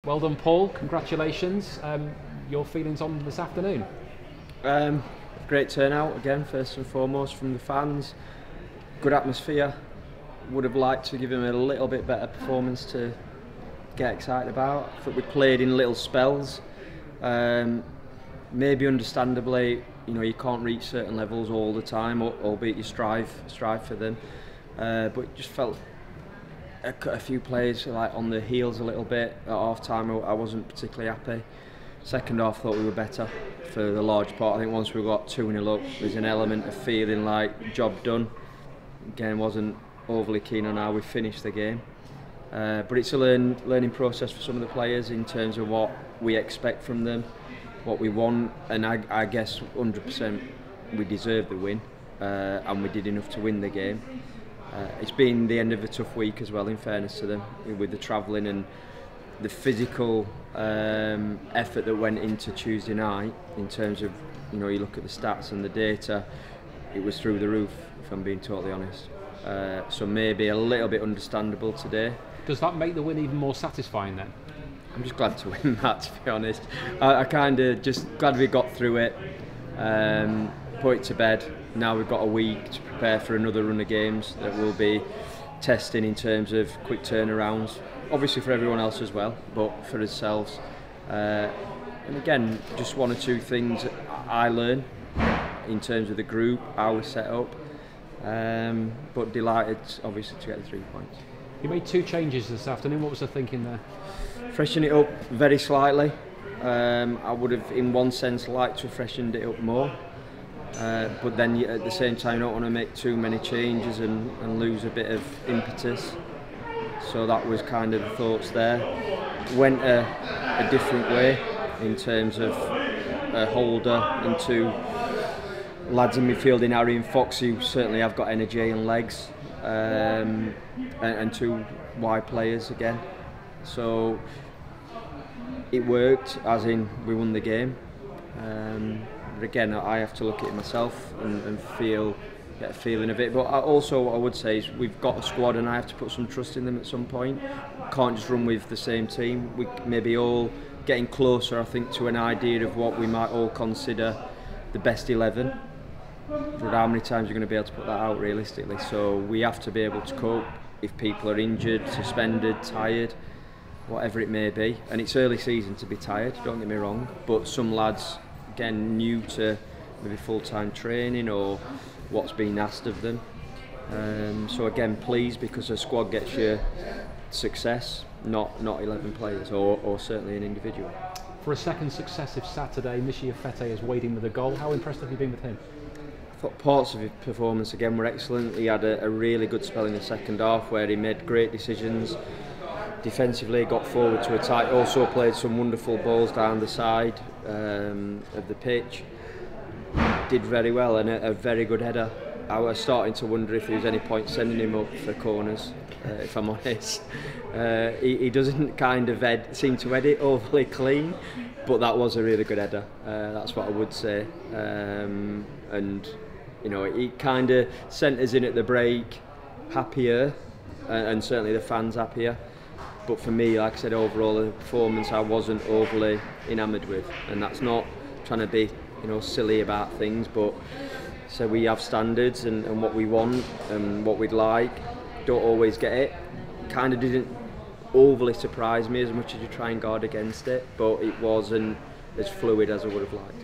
Well done, Paul. Congratulations. Your feelings on this afternoon? Great turnout again, first and foremost, from the fans. Good atmosphere. Would have liked to give him a little bit better performance to get excited about. I thought we played in little spells. Maybe understandably, you can't reach certain levels all the time, albeit you strive for them. But it just felt a few players like on the heels a little bit. At half time I wasn't particularly happy. Second half I thought we were better for the large part. I think once we got 2-0 up, there's an element of feeling like job done. Again, wasn't overly keen on how we finished the game. But it's a learning process for some of the players in terms of what we expect from them, what we want, and I guess 100% we deserve the win, and we did enough to win the game. It's been the end of a tough week as well, in fairness to them, with the travelling and the physical effort that went into Tuesday night. In terms of, you look at the stats and the data, it was through the roof, if I'm being totally honest. So maybe a little bit understandable today. Does that make the win even more satisfying then? I'm just glad to win that, to be honest. I kind of just glad we got through it, put it to bed. Now we've got a week to prepare for another run of games that we'll be testing in terms of quick turnarounds. Obviously for everyone else as well, but for ourselves. And again, just one or two things I learn in terms of the group, how we set up. But delighted, obviously, to get the 3 points. You made 2 changes this afternoon. What was the thinking there? Freshen it up very slightly. I would have, in one sense, liked to have freshened it up more. But then at the same time, you don't want to make too many changes and lose a bit of impetus. So that was kind of the thoughts there. Went a different way in terms of a holder and 2 lads in midfield in Harry and Fox, who certainly have got energy and legs, and 2 wide players again. So it worked, as in we won the game. But again, I have to look at it myself and get a feeling of it. But also what I would say is we've got a squad and I have to put some trust in them at some point. Can't just run with the same team. We maybe all getting closer, I think, to an idea of what we might all consider the best 11. But how many times you're going to be able to put that out realistically? So we have to be able to cope if people are injured, suspended, tired, whatever it may be. And it's early season to be tired, don't get me wrong, but some lads, again, new to maybe full-time training or what's been asked of them. So again, pleased because a squad gets you success, not 11 players or certainly an individual. For a second successive Saturday, Michi Fete is wading with a goal. How impressed have you been with him? I thought parts of his performance again were excellent. He had a really good spell in the second half where he made great decisions. Defensively, got forward to attack. Also played some wonderful balls down the side of the pitch. Did very well and a very good header. I was starting to wonder if there was any point sending him up for corners, if I'm honest. He doesn't kind of seem to head it overly clean, but that was a really good header. That's what I would say. And he kind of sent us in at the break happier, and certainly the fans happier. But for me, like I said, overall the performance I wasn't overly enamoured with, and that's not trying to be silly about things, but so we have standards and what we want and what we'd like. Don't always get it. Kind of didn't overly surprise me as much as you try and guard against it, but it wasn't as fluid as I would have liked.